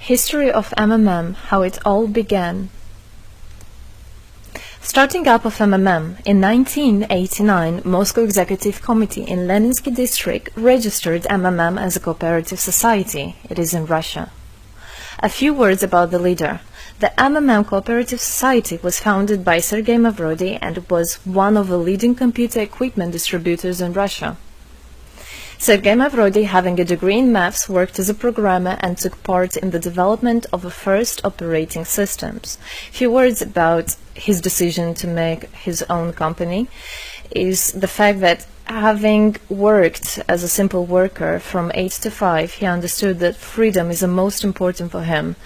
History of MMM, how it all began. Starting up of MMM, in 1989, Moscow Executive Committee in Leninsky District registered MMM as a cooperative society. It is in Russia. A few words about the leader. The MMM Cooperative Society was founded by Sergei Mavrodi and was one of the leading computer equipment distributors in Russia. Sergei Mavrodi, having a degree in maths, worked as a programmer and took part in the development of the first operating systems. A few words about his decision to make his own company is the fact that having worked as a simple worker from 8 to 5, he understood that freedom is the most important for him,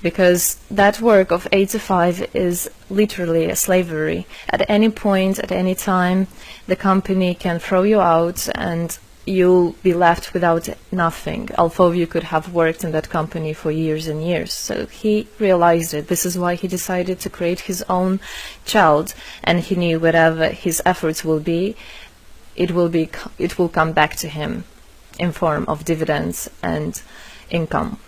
because that work of 8 to 5 is literally a slavery. At any point, at any time, the company can throw you out and you'll be left without nothing, although you could have worked in that company for years and years. So he realized it. This is why he decided to create his own child, and he knew whatever his efforts will be, it will come back to him in form of dividends and income.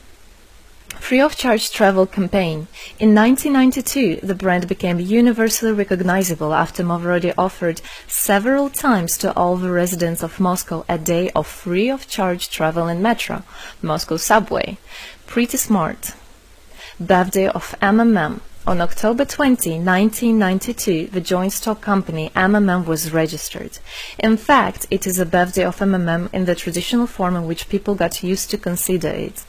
Free of charge travel campaign. In 1992, the brand became universally recognizable after Mavrodi offered several times to all the residents of Moscow a day of free of charge travel in metro, Moscow subway. Pretty smart. Birthday of MMM. On October 20, 1992, the joint stock company MMM was registered. In fact, it is a birthday of MMM in the traditional form in which people got used to consider it.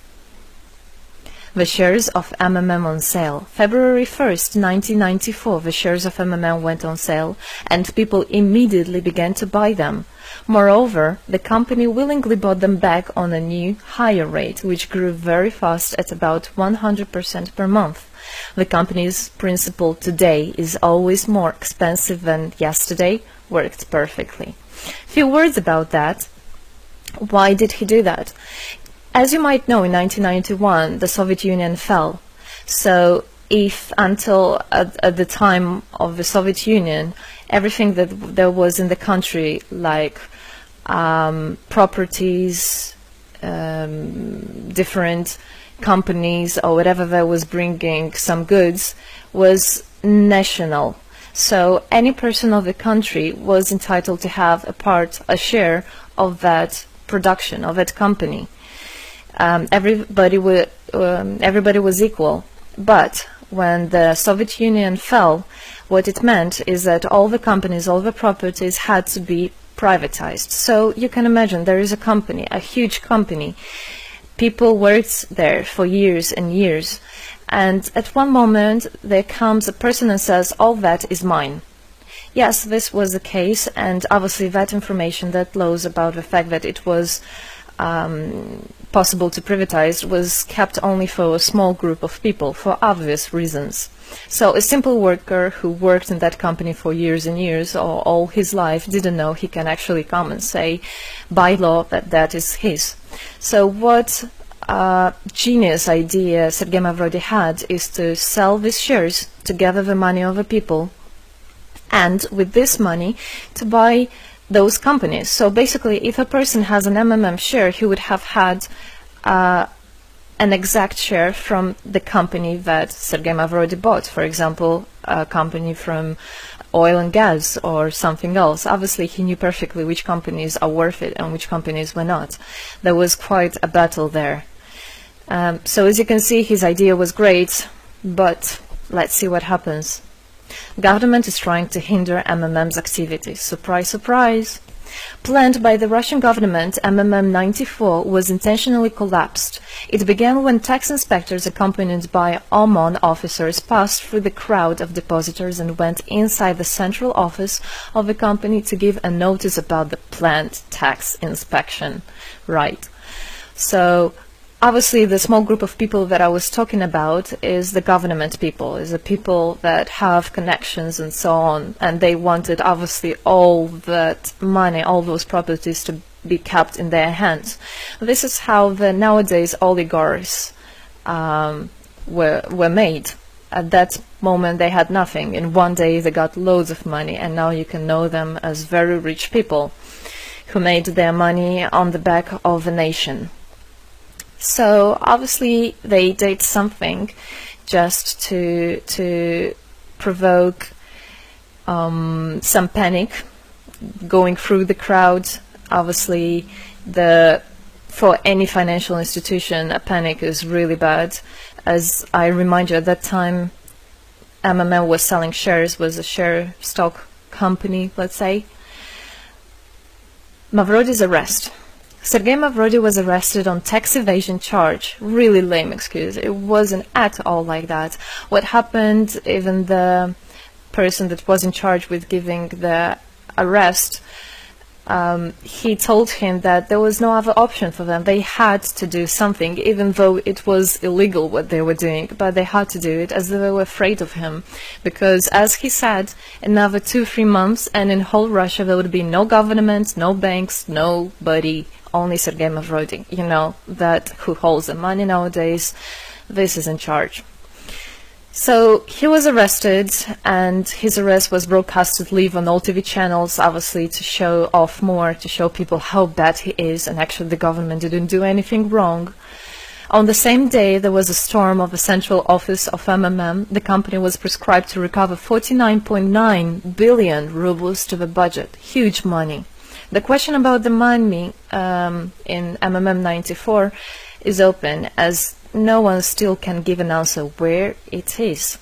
The shares of MMM on sale. February 1st, 1994, the shares of MMM went on sale, and people immediately began to buy them. Moreover, the company willingly bought them back on a new, higher rate, which grew very fast at about 100% per month. The company's principle today is always more expensive than yesterday worked perfectly. Few words about that. Why did he do that? As you might know, in 1991, the Soviet Union fell. So if until at the time of the Soviet Union, everything that there was in the country, like properties, different companies or whatever that was bringing some goods, was national. So any person of the country was entitled to have a share of that production, of that company. Everybody was equal. But when the Soviet Union fell, what it meant is that all the companies, all the properties had to be privatized. So you can imagine there is a company, a huge company. People worked there for years and years. And at one moment there comes a person and says, all that is mine. Yes, this was the case, and obviously that information, that laws about the fact that it was possible to privatize was kept only for a small group of people for obvious reasons. So a simple worker who worked in that company for years and years or all his life didn't know he can actually come and say by law that that is his. So what genius idea Sergei Mavrodi had is to sell these shares to gather the money of the people, and with this money to buy those companies. So basically, if a person has an MMM share, he would have had an exact share from the company that Sergei Mavrodi bought. For example, a company from oil and gas or something else. Obviously, he knew perfectly which companies are worth it and which companies were not. There was quite a battle there. So as you can see, his idea was great, but let's see what happens. Government is trying to hinder MMM's activities. Surprise, surprise! Planned by the Russian government, MMM 94 was intentionally collapsed. It began when tax inspectors accompanied by OMON officers passed through the crowd of depositors and went inside the central office of the company to give a notice about the planned tax inspection. Right. So obviously, the small group of people that I was talking about is the government people, is the people that have connections and so on, and they wanted obviously all that money, all those properties to be kept in their hands. This is how the nowadays oligarchs were made. At that moment they had nothing. In one day they got loads of money, and now you can know them as very rich people who made their money on the back of a nation. So obviously they did something just to provoke some panic going through the crowd. Obviously, for any financial institution, a panic is really bad. As I remind you, at that time, MMM was selling shares, was a share stock company, let's say. Mavrody's arrest. Sergei Mavrody was arrested on tax evasion charge. Really lame excuse. It wasn't at all like that. What happened, even the person that was in charge with giving the arrest, he told him that there was no other option for them. They had to do something, even though it was illegal what they were doing, but they had to do it as they were afraid of him. Because, as he said, another 2-3 months and in whole Russia there would be no government, no banks, nobody, only Sergei Mavrody. You know, that who holds the money nowadays, this is in charge. So he was arrested, and his arrest was broadcasted live on all TV channels, obviously to show off more, to show people how bad he is, and actually the government didn't do anything wrong. On the same day, there was a storm of the central office of MMM. The company was prescribed to recover 49.9 billion rubles to the budget. Huge money. The question about the money in MMM 94 is open, as no one still can give an answer where it is.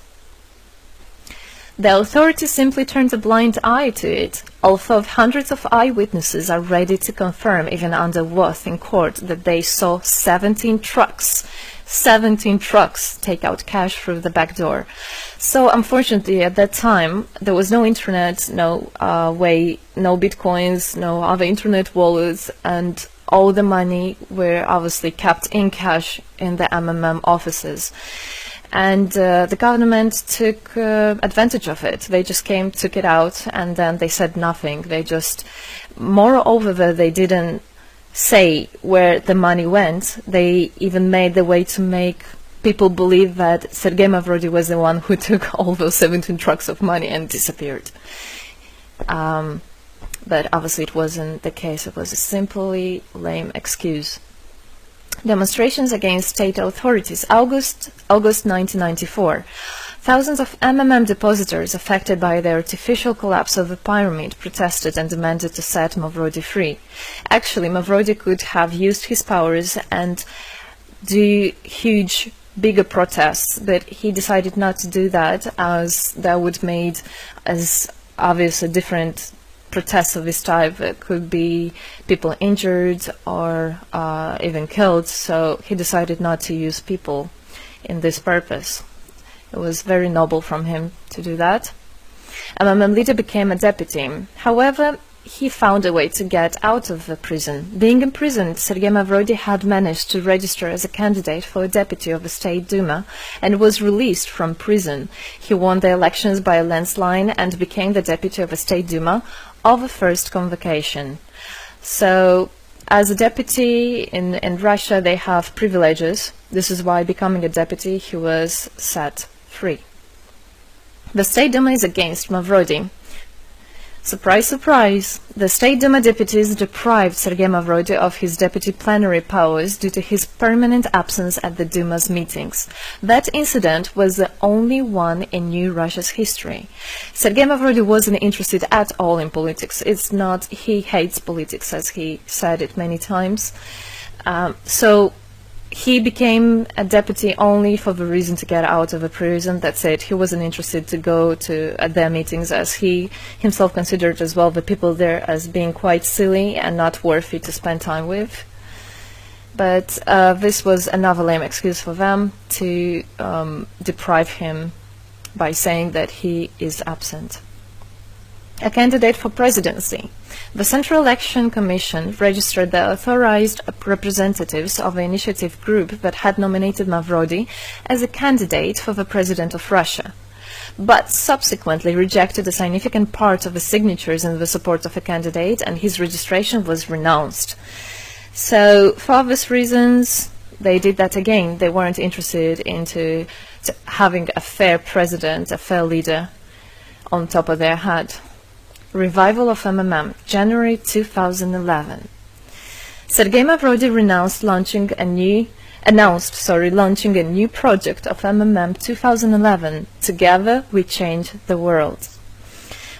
The authorities simply turned a blind eye to it, although hundreds of eyewitnesses are ready to confirm, even under oath in court, that they saw 17 trucks take out cash through the back door. So unfortunately at that time there was no internet, no way, no bitcoins, no other internet wallets, and all the money were obviously kept in cash in the MMM offices. And the government took advantage of it. They just came, took it out, and then they said nothing. They just, moreover, they didn't say where the money went. They even made the way to make people believe that Sergei Mavrody was the one who took all those 17 trucks of money and disappeared. But obviously it wasn't the case. It was a simply lame excuse. Demonstrations against state authorities. August 1994. Thousands of MMM depositors affected by the artificial collapse of the pyramid protested and demanded to set Mavrody free. Actually, Mavrody could have used his powers and do huge, bigger protests, but he decided not to do that, as that would made as obvious a different protests of this type. It could be people injured or even killed, so he decided not to use people in this purpose. It was very noble from him to do that. MMM leader became a deputy. However, he found a way to get out of the prison. Being imprisoned, Sergei Mavrody had managed to register as a candidate for a deputy of the State Duma and was released from prison. He won the elections by a landslide and became the deputy of the State Duma of the first convocation. So, as a deputy in Russia, they have privileges. This is why, becoming a deputy, he was set free. The State Duma is against Mavrody. Surprise, surprise! The State Duma deputies deprived Sergei Mavrody of his deputy plenary powers due to his permanent absence at the Duma's meetings. That incident was the only one in New Russia's history. Sergei Mavrody wasn't interested at all in politics. It's not, he hates politics, as he said it many times. So he became a deputy only for the reason to get out of a prison. That's it. He wasn't interested to go to their meetings, as he himself considered as well the people there as being quite silly and not worthy to spend time with. But this was another lame excuse for them to deprive him by saying that he is absent. A candidate for presidency. The Central Election Commission registered the authorized representatives of the initiative group that had nominated Mavrody as a candidate for the president of Russia, but subsequently rejected a significant part of the signatures in the support of a candidate, and his registration was renounced. So, for obvious reasons, they did that again. They weren't interested into having a fair president, a fair leader on top of their head. Revival of MMM, January 2011. Sergei Mavrody renounced launching a new launching a new project of MMM 2011, Together We Change the World.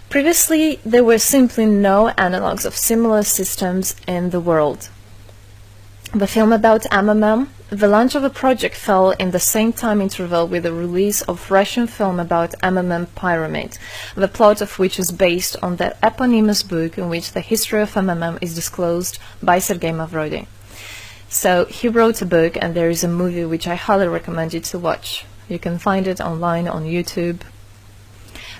Previously, there were simply no analogs of similar systems in the world. The film about MMM, the launch of a project fell in the same time interval with the release of Russian film about MMM Pyramid, the plot of which is based on the eponymous book in which the history of MMM is disclosed by Sergei Mavrodi. So he wrote a book, and there is a movie which I highly recommend you to watch. You can find it online on YouTube.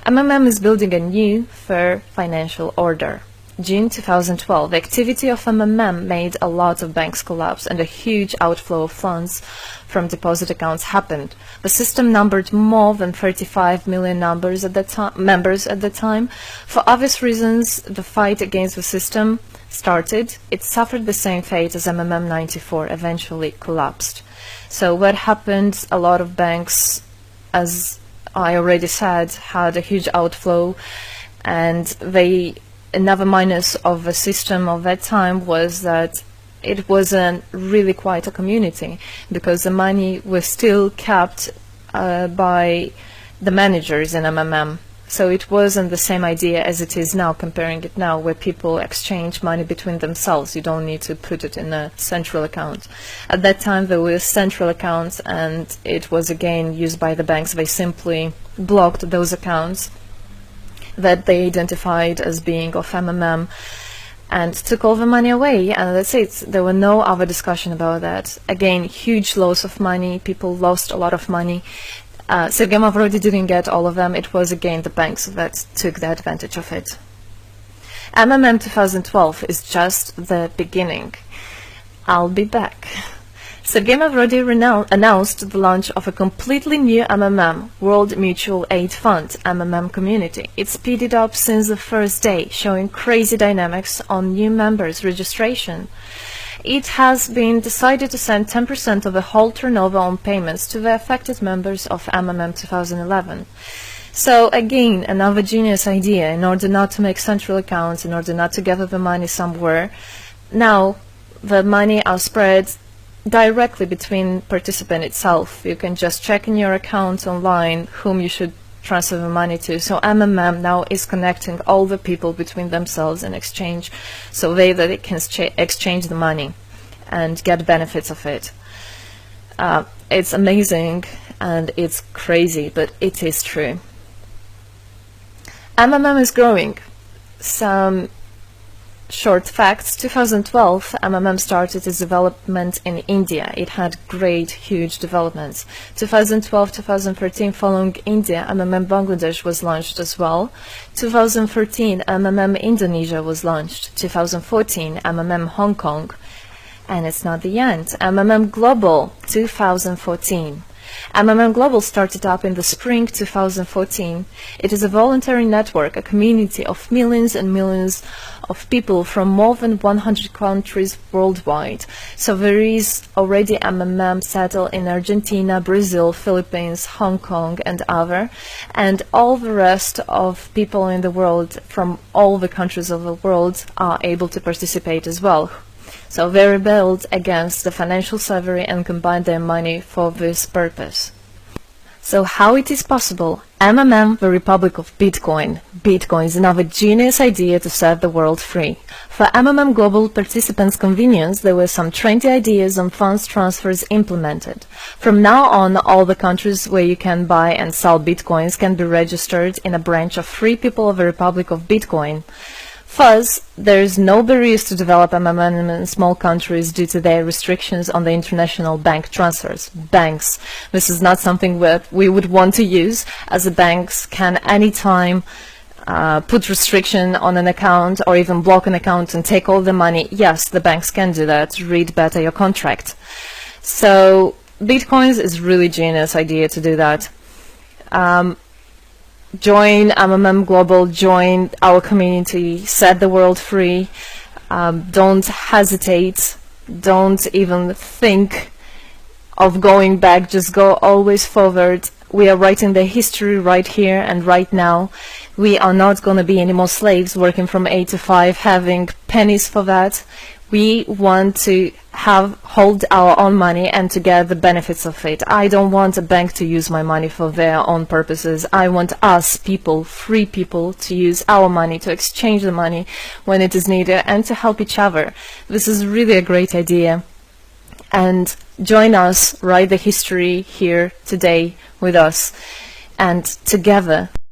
MMM is building a new, fair financial order. June 2012, the activity of MMM made a lot of banks collapse and a huge outflow of funds from deposit accounts happened. The system numbered more than 35 million members at the time. For obvious reasons, the fight against the system started. It suffered the same fate as MMM 94, eventually collapsed. So what happened? A lot of banks, as I already said, had a huge outflow, and another minus of the system of that time was that it wasn't really quite a community, because the money was still kept by the managers in MMM. So it wasn't the same idea as it is now, comparing it now, where people exchange money between themselves. You don't need to put it in a central account. At that time there were central accounts, and it was again used by the banks. They simply blocked those accounts that they identified as being of MMM and took all the money away, and that's it. There were no other discussion about that. Again, huge loss of money. People lost a lot of money. Sergei Mavrodi didn't get all of them. It was again the banks that took the advantage of it. MMM 2012 is just the beginning. I'll be back. Sergei Mavrodi announced the launch of a completely new MMM, World Mutual Aid Fund, MMM community. It speeded up since the first day, showing crazy dynamics on new members' registration. It has been decided to send 10% of the whole turnover on payments to the affected members of MMM 2011. So again, another genius idea. In order not to make central accounts, in order not to gather the money somewhere, now the money are spread directly between participant itself. You can just check in your account online whom you should transfer the money to. So MMM now is connecting all the people between themselves in exchange, so they can exchange the money and get benefits of it. It's amazing and it's crazy, but it is true. MMM is growing. Some short facts. 2012, MMM started its development in India. It had great, huge developments. 2012-2013, following India, MMM Bangladesh was launched as well. 2013, MMM Indonesia was launched. 2014, MMM Hong Kong. And it's not the end. MMM Global, 2014. MMM Global started up in the spring 2014. It is a voluntary network, a community of millions and millions of people from more than 100 countries worldwide. So there is already MMM settled in Argentina, Brazil, Philippines, Hong Kong and other, and all the rest of people in the world from all the countries of the world are able to participate as well. So they rebelled against the financial slavery and combined their money for this purpose. So how it is possible? MMM, the Republic of Bitcoin. Bitcoin is another genius idea to set the world free. For MMM Global participants' convenience, there were some 20 ideas on funds transfers implemented. From now on, all the countries where you can buy and sell Bitcoins can be registered in a branch of Free People of the Republic of Bitcoin. Thus, there is no barriers to develop MMM in small countries due to their restrictions on the international bank transfers. Banks. This is not something that we would want to use, as the banks can anytime put restriction on an account or even block an account and take all the money. Yes, the banks can do that. Read better your contract. So, Bitcoins is really genius idea to do that. Join MMM Global, join our community, set the world free. Don't hesitate, don't even think of going back, just go always forward. We are writing the history right here and right now. We are not going to be any more slaves working from 8 to 5, having pennies for that. We want to hold our own money and to get the benefits of it. I don't want a bank to use my money for their own purposes. I want us people, free people, to use our money, to exchange the money when it is needed, and to help each other. This is really a great idea. And join us, write the history here today with us, and together